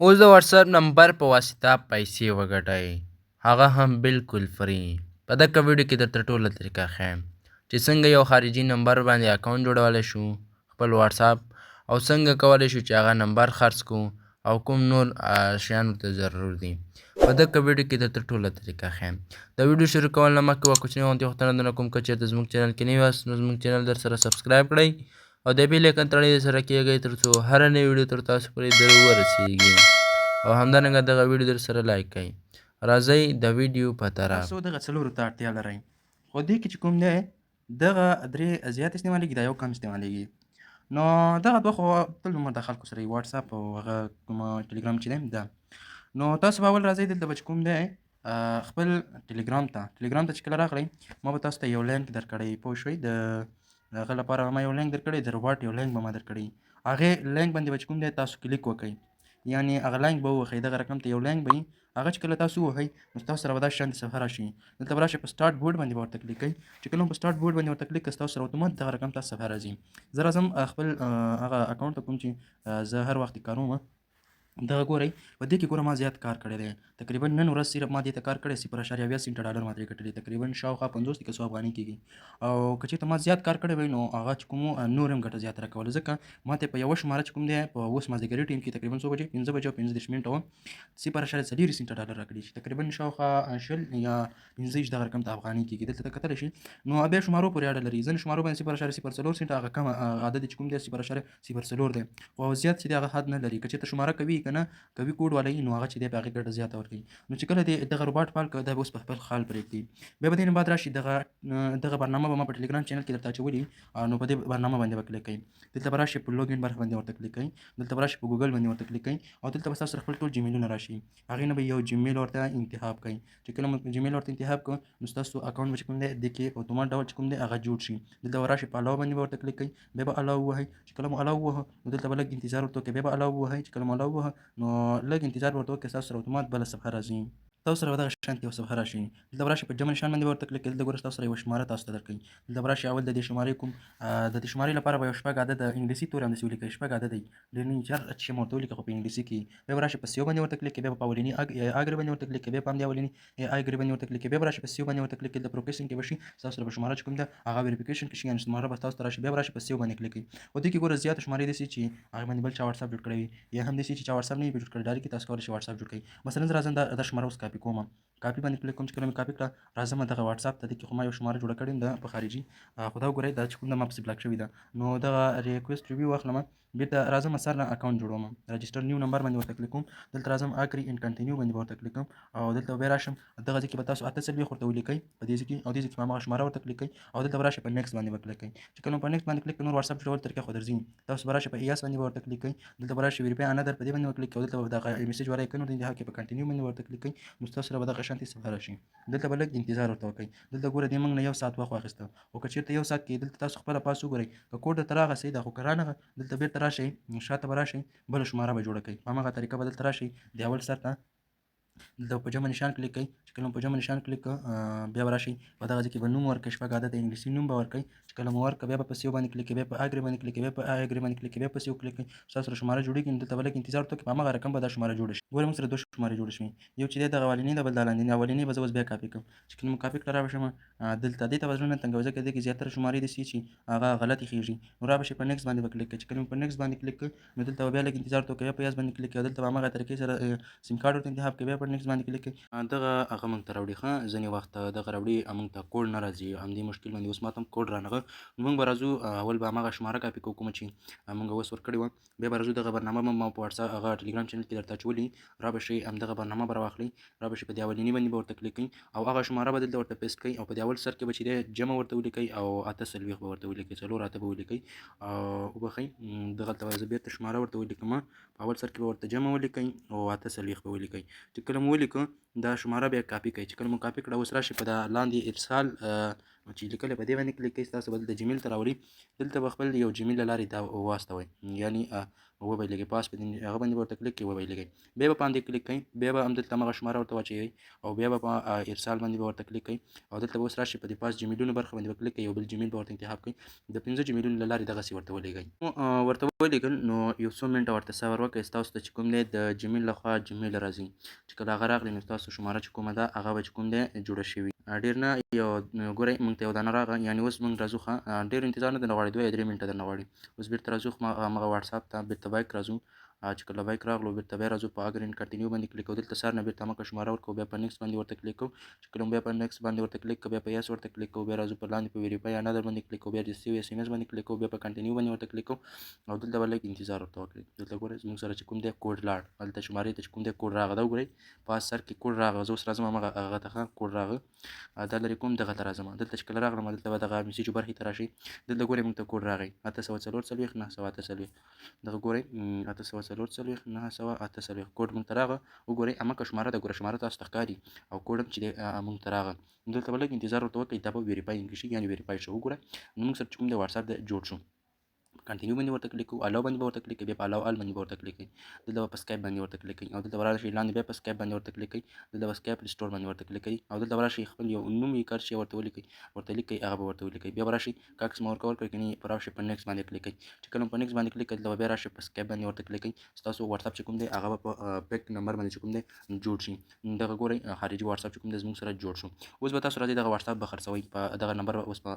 اوس د واتساپ نمبر په واسطه پیسې وګټئ، هغه هم بالکل فری. په دغه ویډیو کې درته ټوله طریقه ښیم چې څنګه یو خارجي نمبر باندې اکاونټ جوړولی شو خپل واتساپ، او څنګه کولی شو چې هغه نمبر خرڅ کړو او کوم نور شیان ورته ضرور دي. په دغه ویډیو کې درته ټوله طریقه ښیم. د ویډیو شروع کول نه مخکې یوه کوچنۍ غونتې غوښتنه درنه کوم که چېرته زموږ چینل کې نوي یاست نو زموږ چینل درسره سبسکرایب کړئ او د بیل ایکن تڼۍ درسره کېږئ تر څو هره نوې ویډیو تر تاسو پورې در ورسیږي، او همدارنګه دغه ویډیو درسره لایک کړئ. راځئ د ویډیو په طرف. تاسو دغه څلورو ته اړتیا لرئ، خو دې کې چې کوم دی دغه درې زیات استعمالیږي، دا یو کم استعمالیږي. نو دغه دوه خو تل عمر د خلکو سره وي، واتساپ او هغه کومه ټلګرام چې دی ده. نو تاسو به اول راځئ دلته به چې کوم دی خپل ټلګرام ته چې کله راغلی ما به تاسو ته یو لینک درکړی، پوه شوئ. د هغه لپاره ما یو لینک درکړی، د روباټ یو لینک به ما درکړی. هغې لینک باندې به چې کوم دی تاسو کلیک وکئ، یعنې هغه لینک به ووهئ. دغه رقم ته یو لینک به وي، هغه چې کله تاسو ووهئ نو ستاسو سره به داسې شانتې صفحه راشي. دلته به راشئ په سټارټ بورډ باندې به ورته کلیک کئ. چې کله مو په سټارټ بورډ باندې ورته کلیک کړئ ستاسو سره اتومات دغه رقم ته صفحه راځي. زه راځم خپل هغه اکاونټ ته کوم چې زه هر وخت یې کارومه. دغه ګورئ په دې کې ګوره ما زیات کار کړی دی، تقریبا نن ورځ صرف ما دې ته کار کړی 0.20 سنټه ډالر ما ترې ګټلي، تقریبا شاوخوا 50 که 100 افغانۍ کېږي. او که چېرته ما زیات کار کړی وی نو هغه چې کوم نور هم ګټه زیاته راکوله، ځکه ما ته په یوه شماره چې کوم دی په اوس مازدیګري ټایم کې تقریبا څو بجې 5 بجې او 15 منټه وه 0.4 سنټه ډالر راکړي، چې تقریبا شاوخوا 20 یا 15 دغه رقم ته افغانۍ کېږي. دلته ته کتلی شي نو بیا شمارو پورې اړه لري. ځینې شمارو باندې 0.04 سنټه هغه کم عدد چې کوم دی 0.04 دی، خو زیات چې دی هغه حد نه لري. که چېرته شماره کوي که نه کوي کوډ والی نو هغه چې دی په هغې ګټه زیاته ورکوي. نو چې کله دې دغه روباټ فعال کړه دا به اوس په خپل حال پرېږدي. بیا به دې نه بعد راشي دغه برنامه به ما په ټلګرام چینل کې درته اچولي، نو په دې برنامه باندې به کلیک کئ. دلته به راشئ په لوګین برخه باندې ورته کلیک کئ، دلته به راشئ په ګوګل باندې ورته کلیک کئ او دلته به ستاسو سره خپل ټول جیمیلونه راشي. هغې نه به یو جیمیل ورته انتخاب کئ. چې کله مو جیمیل ورته انتخاب کړو نو ستاسو اکاونټ به چې کوم دی دې کې اتومات ډول چې کوم دی هغه جوړ شي. دلته به راشئ په الاو باندې به ورته کلیک کئ، بیا به الاو ووهئ. چې کله مو الاو ووهه نو دلته به لږ انتظار ورته وکړئ، بیا به الاو ووهئ. چې کله مو الاو ووهه نو لږ انتظار ورته وکړئ، ستاسو سره اتومات بله صفحه راځي. تاسو سره به دغه شانتې یوه صفحه راشي. دلته به راشئ په جمع نشان باندې به ورته کلیک کړئ. دلته ګوره ستاسو سره یوه شماره تاسو ته درکوي. دلته به راشئ اول د دې شمارې کوم د دې شمارې لپاره به یو شپږ عدده انګلیسي توري همداسې ولیکئ، شپږ عدده یي ډېر نه هر څه مو ورته ولیکئ خو په انګلیسي کې. بیا به راشئ په سیو باندې ورته کلیک کړئ، بیا به په اولني اګرې باندې ورته کلیک کړئ، بیا په همدې اولني اګرې باندې ورته کلیک کړئ، بیا به راشئ په سیو باندې ورته کلیک کړئ. د پروګرېسینګ کې به شي ستاسو سره به شماره چې کوم ده هغه ویریفیکیشن کې شي، یعنې شماره به تاسو ته راشي. بیا به راشئ په سیو باندې کلیک کړئ. خو دې کې ګوره زیاته شمارې داسې چې هغې باندې بل چا واتساپ جوړ کړی وي، یا هم داسې چې چا واتساپ نه وي جوړ کړی، ډایرکټ تاسو کولی شئ واتساپ جوړ کړئ. مثلا زه راځم دا شماره اوس کاپي کومه، کاپي باندې کلیک کوم. چې کله مې کاپي کړه راځم دغه واتساپ ته. دې کې خو ما یو شماره جوړه کړې ده په خارجي، خو دا وګورئ دا چې کوم ده ما پسې بلاک شوې ده. نو دغه ریکویسټ ریویو واخلم، بېرته راځم سر نه اکاونټ جوړوم، رجسټر نیو نمبر باندې ورته کلیک کوم. دلته راځم اګري اینډ کنټینیو باندې ورته کلیک کوم او دلته بیا راشم دغه ځای کې به تاسو 8 ورته ولیکئ په دې ځای کې، او دې ځای کې به هماغه شماره ورته کلیک کئ او دلته به راشئ په نیکسټ باندې به کلیک کئ. چې کله په نیکسټ باندې کلیک کړئ نور واتساپ جوړول طریقه خو درځي. تاسو به راشئ په ایاس باندې به ورته کلیک کئ، دلته به راشئ ویریفای انادر په دې باندې کلیک کئ، دلته به دغه میسج ولا ایکن ورته انتخاب کئ، په کنټینیو باندې ورته کلیک کئ نو ستاسو سره به دغه شانتې صفحه راشي. دلته به لږ انتظار ورته وکئ. دلته ګوره دې موږ نه 1 ساعت وخت واخیسته، خو که چېرته 1 ساعت کې دلته تاسو خپله پاس وګورئ که کوډ درته راغی صحیح ده، خو که رانغی دلته بېرته راشئ شاته به راشئ بله شماره به جوړه کئ. په هماغه طریقه به دلته راشئ د اول سر ته دلته په جمع نشان کلیک کئ. چې کله مو په جمع نشان کلیک کړه بیا به راشئ په دغه ځای کې به نوم ورکړئ، شپږ عدده انګلیسي نوم به ورکړئ. چې کله مو ورکړه بیا به په سیو باندې کلیک کړئ، بیا په اګرې باندې کلیک کړئ، بیا په اګرې باندې کلیک کړئ، بیا په سیو کلیک کړئ. ستاسو سره شماره جوړېږي نو دلته به لږ انتظار ورته وکړئ، په هماغه رقم به دا شماره جوړه شي. ګورئ موږ سره 2 شمارې جوړې شوې، یو چې دی دغه اولنۍ ده بل دا لاندنۍ. اولنۍ به زه اوس بیا کاپي کړم. چې کله مو کاپي کړه را به شم دلته دې ته به زړه نه تنګوي، ځکه دې کې زیاتره شمارې داسې چې هغه غلط ایښېږي. نو را به شئ په نیکسټ باندې به کلیک کړئ. چې کله مو په نیکسټ باندې کلیک کړ نو دلته به بیا لږ انتظار ورته وکړئ، بیا په یس باندې کلیک کړئ، دلته به هماغه طریقې سره سیم کارډ ورته انتخاب کړئ، بیا په نیکسټ باندې کلیک کړئ. دغه هغه موږ ته راوړي ښه ځینې وخت دغه راوړي موږ ته کوډ نه راځي، همدې مشکل باندې اوس ما ته هم کوډ رانغه. نو موږ به راځو اول به هماغه شماره کاپي کوو کومه چې موږ اوس ورکړې وه، بیا به راځو دغه برنامه به ما په واتساپ هغه ټلګرام چینل کې درته اچولي، را به شئ همدغه برنامه به راواخلئ، را به شئ په دې اولني باندې به ورته کلیک کئ او هغه شماره به دلته ورته پیسټ کئ او په دې اول سر کې به چې دی جمع ورته ولیکئ او 48 به ورته ولیکئ، 4 8 به ولیکئ او وبخئ دغلته به زه بېرته شماره ورته ولیکم، په اول سر کې به ورته جمع ولیکئ او 48 به ولیکئ. چې کله مو ولیکه دا شماره بیا کاپي کړئ. چې کله مو کاپي کړه اوس راشئ په دا لاندې ارسال چې لیکلی په دې باندې کلیک کړئ، ستاسو به دلته جیمیل ته راوړي. دلته به خپل یو جیمیل له لارې دا واستوئ، یعنې وبایلږئ، پاس په دې هغه باندې به ورته کلیک کوئ، وبایلږئ. بیا به په همدې کلیک کوئ، بیا به همدلته همغه شماره ورته واچوئ او بیا به په ارسال باندې به ورته کلیک کوئ او دلته به اوس راشي په دې پاس جیمیلونو برخه باندې به کلیک کوئ، یو بل جیمیل به ورته انتخاب کوئ. د 15 جیمیلونو له لارې دغسې ورته ولېږئ. نو ورته ولیږل نو یو څو منټه ورته صبر وکړئ. ستاسو ته چې کوم دی د جیمیل لخوا جیمیل راځي، چې کله هغه راغلی نو ستاسو شماره چې کومه ده هغه به چې کوم دی جوړه شوې ډېر نه یو ګورئ موږ ته یو دانه راغله، یعنې اوس موږ راځو ښه ډېر انتظار نه درنه غواړي، 2 یا 3 منټه درنه غواړي. اوس بېرته راځو همغه واتساپ ته بېرته بیک راځو. چې کله بیک راغلو بېرته بیا راځو په اګرین کنټینیو باندې کلیک کوو. دلته سر نه بېرته همغه شماره ورکوو، بیا په نیکسټ باندې ورته کلیک کوو. چې کله بیا په نیکسټ باندې ورته کلیک کوو، بیا په یس ورته کلیک کوو، بیا راځو په لاندې په ویریفای انادر باندې کلیک کوو، بیا ریسیو اس ام اس باندې کلیک کوو، بیا په کنټینیو باندې ورته کلیک کوو او دلته به لږ انتظار ورته وکړئ. دلته ګورئ زموږ سره چې کوم دی کوډ لاړ، هلته شمارې ته چې کوم دی کوډ راغی دا وګورئ په سر کې کوډ راغی. زه اوس راځم همغه هغه ته ښه کوډ راغی دا لرې کوم دغه ته راځم. دلته چې کله راغلم دلته به دغه میسیجو برخې ته راشئ. دلته ګورئ موږ ته کوډ راغی 844 948 دغه ګورئ 844 948 کوډ موږ ته راغی. وګورئ همغه شماره ده، ګوره شماره تاسو ته ښکاري او کوډ هم چې دی موږ ته راغی. دلته به لږ انتظار ورته وکړئ، دا به ویریفای شي یعنې ویریفای شو. وګوره نو موږ سره چې کوم دی واتساپ دی جوړ شو. کنټینیو باندې ورته کلیک کوو، الاو باندې به ورته کلیک کوئ، بیا په الاو ال باندې به ورته کلیک کوئ. دلته به په سکایپ باندې ورته کلیک کوئ او دلته به راشئ لاندې بیا په سکایپ باندې ورته کلیک کوئ. دلته به سکایپ سټور باندې ورته کلیک کوئ او دلته به راشئ خپل یو نوم یې کار چې ورته ولیکئ ورته لیکئ هغه به ورته ولیکئ. بیا به راشئ که عکس مو ورکول کړئ کنې په راشئ په نیکسټ باندې کلیک کوئ. چې کله په نیکسټ باندې کلیک کړئ دلته به بیا راشئ په سکایپ باندې ورته کلیک کوئ. ستاسو واتساپ چې کوم دی هغه به په بیک نمبر باندې چې کوم دی جوړ شي. دغه ګورئ خارجي واتساپ چې کوم دی زموږ سره جوړ شو. اوس به تاسو راځئ دغه واتساپ به خرڅوئ، په دغه نمبر به اوس په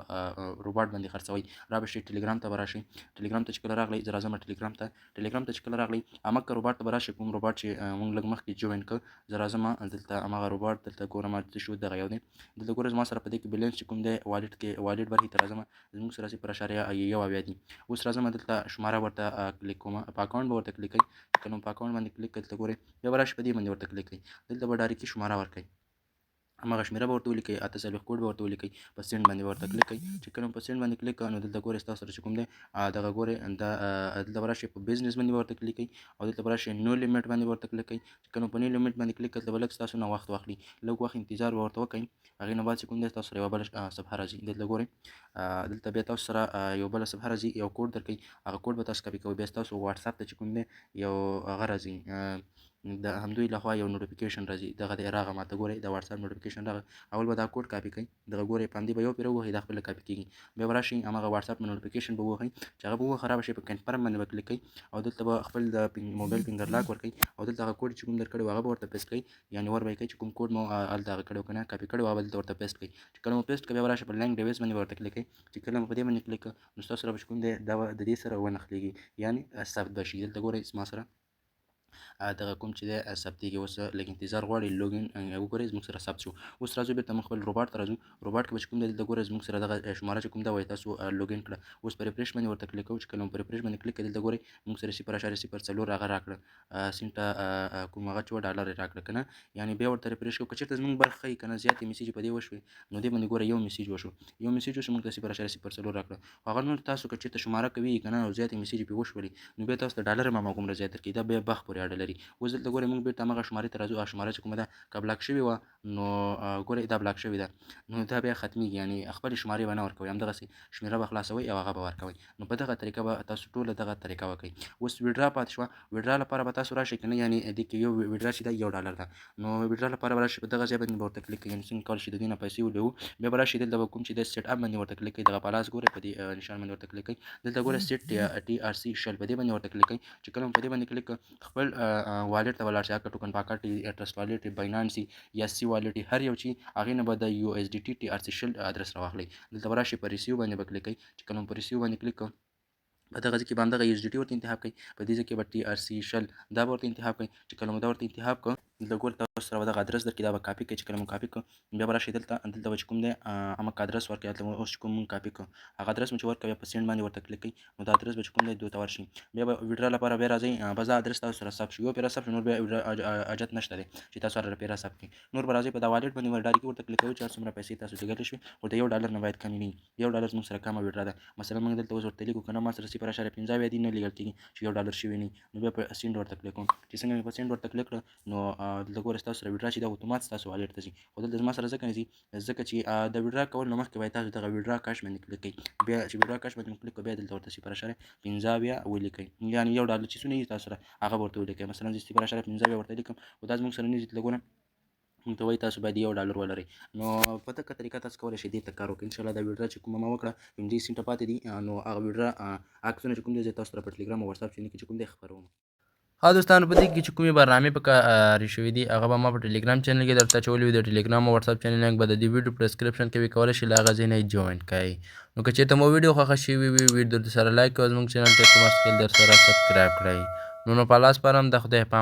روباټ باندې خرڅوئ. را به شئ ټلګرام ته به راشئ. ټلګرام ته چې کله راغلی زه راځم ټلګرام ته چې کله راغلی همغه روباټ ته به راشئ، کوم روباټ چې موږ لږ مخکې جوین کړ. زه راځم دلته همغه روباټ دلته ګورم څه شو دغه یو دی. دلته ګوره زما سره په دې کې بیلنس چې کوم دی والټ کې والټ برخې ته راځم زموږ سره 0.1 دی. اوس راځم دلته شماره ورته کلیک کوم، په اکاونټ به ورته کلیک کوئ. چې کله په اکاونټ باندې کلیک کړئ دلته ګورئ بیا به راشئ په دې باندې ورته کلیک کوئ. دلته به ډایرکټي شماره ورکړئ، همغه شمېره به ورته ولیکئ 48 کوډ به ورته ولیکئ. په سینډ باندې ورته کلیک کړئ. چې کله په سینډ باندې کلیک کړئ نو دلته ګورئ ستاسو سره چې کوم دی دغه ګورئ دا دلته به راشئ په بزنس باندې به ورته کلیک کړئ او دلته به راشئ نو لیمیټ باندې ورته کلیک کړئ. چې کله په نو لیمیټ باندې کلیک کړئ دلته به لږ ستاسو نه وخت واخلي، لږ وخت انتظار به ورته وکړئ. هغې نه بعد چې کوم دی ستاسو سره یوه بله صفحه راځي. دلته ګورئ دلته بیا تاسو سره یو بله صفحه راځي، یو کوډ درکوي، هغه کوډ به تاسو کاپي کوئ. بیا ستاسو واتساپ ته چې کوم دی یو هغه راځي د همدوی لخوا یو نوټیفیکیشن راځي، دغه دی راغی ماته ګورئ د واتساپ نوټیفیکیشن راغی. اول به دا کوډ کاپي کړئ، دغه ګورئ په همدې به یو پرې ووهئ دا خپله کاپي کېږي. بیا به راشئ همغه واتساپ نوټیفیکیشن به ووهئ چې هغه به ووهه را به شئ په کنفرم باندې به کلیک کړئ او دلته به خپل د موبایل فنګر لاک ورکړئ او دلته هغه کوډ چې کوم درکړی وو هغه به ورته پیسټ کړئ، یعنې ور به یې کړئ چې کوم کوډ مو هلته هغه کړی وو که نه کاپي کړی وو هغه به دلته ورته پیسټ کړئ. چې کله مو پیسټ کړئ بیا به راشئ په لینک ډیوایس باندې به ورته کلیک کړئ. چې کله مو په دې باندې کلیک کړ نو ستاسو سره به چې کوم دی دا به د دې سره ونښلېږي، یعنې ثبت به شي. دلته ګورئ زما سره دغه کوم چې دی ثبتېږي. اوس لږ انتظار غواړي لوګین وګورئ زموږ سره ثبت شو. اوس راځو بېرته موږ خپل روباټ ته راځو. روباټ کې به چې کوم دی دلته ګورئ زموږ سره دغه شماره چې کوم ده وایي تاسو لوګین کړه. اوس په ریفرېش باندې ورته کلیک کوو. چې کله مو په ریفرېش باندې کلیک کړئ دلته ګورئ موږ سره 0.04 هغه راکړه سینټه کوم هغه چې وه ډالر یې راکړه که نه، یعنې بیا ورته ریفرېش کوو. که چېرته زموږ برخه ښیي که نه زیاتې میسیجې په دې وشوې نو دې باندې ګوره یو میسیج وشو، یو میسیج وشو موږ ته 0.04 راکړه. خو هغه نور تاسو که چېرته شماره کوي که نه او زیاتې میسیجې پرې وشولې نو بیا تاسو ته ډالر هم هماغومره زیات درکوي، دا بیا بخت پورې اړه لري. اوس دلته ګورئ موږ بېرته همغه شمارې ته راځو. هغه شماره چې کومه ده که بلاک شوې وه نو ګورئ دا بلاک شوې ده نو دا بیا ختمېږي، یعنې خپلې شمارې به نه ورکوئ، همدغسې شمېره به خلاصوئ او هغه به ورکوئ. نو په دغه طریقه به تاسو ټوله دغه طریقه وکړئ. اوس ویډرا پاتې شوه، ویډرا لپاره به تاسو راشئ که نه، یعنې دې کې یو ویډرا چې ده $1 ده. نو ویډرا لپاره به راشئ په دغه ځای باندې به ورته کلیک کړئ، یعنې څنګه کولی شئ د دې نه پیسې ولېږو. بیا به راشئ دلته به کوم چې دی سیټ اپ باندې ورته کلیک کړئ، دغه پلاس ګورئ په دې نشان باندې ورته کلیک کړئ. دلته ګوره سیټ TRC شل په دې باندې ورته کلیک کړئ. چې کله مو په دې باندې کلیک کړ خپل والټ ته به لاړ شئ، هغه ټوکن پاکټ ټرسټ والټ باینانس یا سی والټ هر یو چې هغې نه به د USDT TRC شل ادرس راواخلئ. دلته به راشئ په ریسیو باندې به کلیک کړئ. چې کله مو په ریسیو باندې کلیک کړ په دغه ځای کې به همدغه USDT ورته انتخاب کړئ، په دې ځای کې به TRC شل دا به ورته انتخاب کړئ. چې کله مو دا ورته انتخاب کړ دلته ګورئ تاسو سره به دغه ادرس درکړي، دا به کاپي کړئ. چې کله مو کاپي کړ بیا به راشئ دلته به چې کوم دی همغه ادرس ورکړئ، هلته اوس چې کوم مونږ کاپي کړ هغه ادرس مو چې ورکړئ بیا په سینډ باندې ورته کلیک کړئ نو دا ادرس به چې کوم دی دوی ته ورشي. بیا به ویډرا لپاره بیا راځئ، بس دا ادرس تاسو سره ثبت شي، یو پرې ثبت شي نور بیا حاجت نشته دی چې تاسو هر پرې ثبت کړئ. نور به راځئ په دا والټ باندې ډایرکټي ورته کلیک کوئ چې هر څومره پیسې تاسو چې ګټې شوې خو د $1 نه باید کمې نه وي. $1 زموږ سره کمه ویډرا ده، مثلا موږ دلته اوس ورته لیکو که نه ما سره 0.15 دی نه لیږل کېږي چې $1 شوي نه وي. نو بیا په سینډ ورته کلیک کوم. چې څنګه مې په سینډ ورته کلیک کړه نو دلته ګوره ستاسو سره ویډرا چې ده اتومات ستاسو والټ ته ځي، خو دلته زما سره ځکه نه ځي ځکه چې د ویډرا کولو نه مخکې باید تاسو دغه ویډرا کاش باندې کلیک کړئ. بیا چې ویډرا کاش باندې مو کلیک کړئ بیا دلته ورته 0.15 بیا ولیکئ، یعنې $1 چې څونه دي تاسو سره هغه به ورته ولیکئ. مثلا زه 0.15 بیا ورته لیکم، خو دا زموږ سره نه دي. دلته ګوره موږ ته وایي تاسو باید $1 ولرئ. نو په دغه طریقه تاسو کولی شئ دې ته کار وکړئ. انشاءالله دا ویډرا چې کومه ما وکړه 15 سنټه پاتې دي، نو هغه ویډرا عکسونه چې کوم دي زه تاسو سره په ټلګرام او واتساپ چینل کې چې کوم دی خپروم. ها دوستانو، په دې کې چې کومې برنامې په کاري شوي دي هغه به ما په ټلګرام چینل کې درته اچولي وي. د ټلګرام او واتساپ چینل لینک به د دې ویډیو په ډسکرپشن کې وي، کولی شئ له هغه ځای نه یې جوین کړئ. نو که چېرته مو ویډیو خوښه شوې وي ویډیو درسره لایک او زموږ چینل ته کومه سکیل درسره سبسکرایب کړئ. نو په لاس سپارم. د خدای په